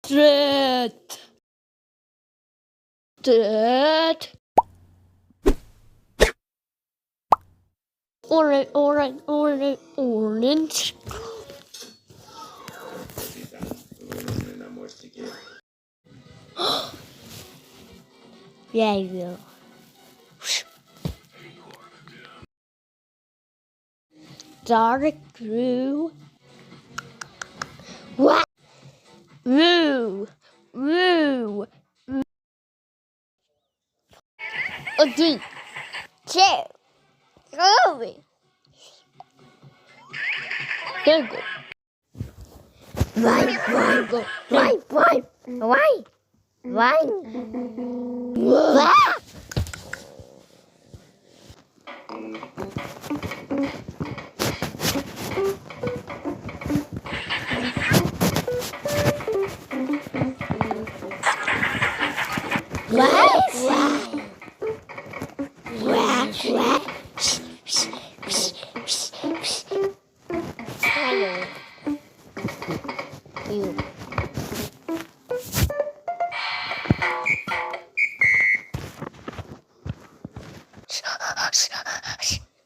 Red. Red. Orange, orange, orange, orange. There you go. Dark blue. What? Blue. Blue. A green. Chair. Going. Here go. Why?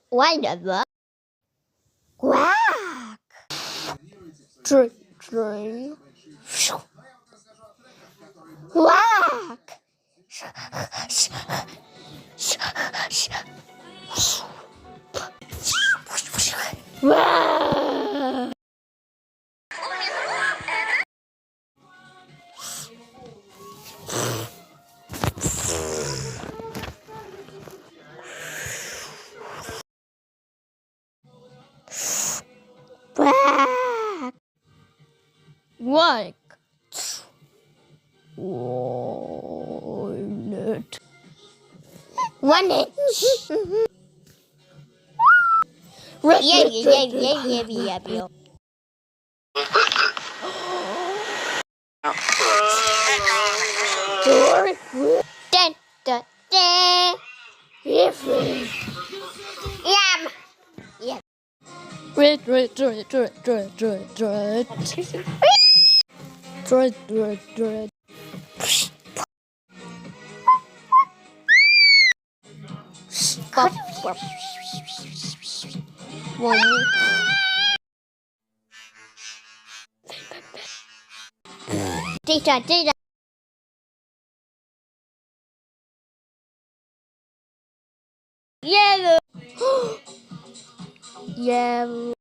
Why never? Quack. Train. Quack. Quack. Like. Walnut. One inch. Yeah. Dun, dun, dun. Yum. Red. Pop. Data. Yellow. Yellow.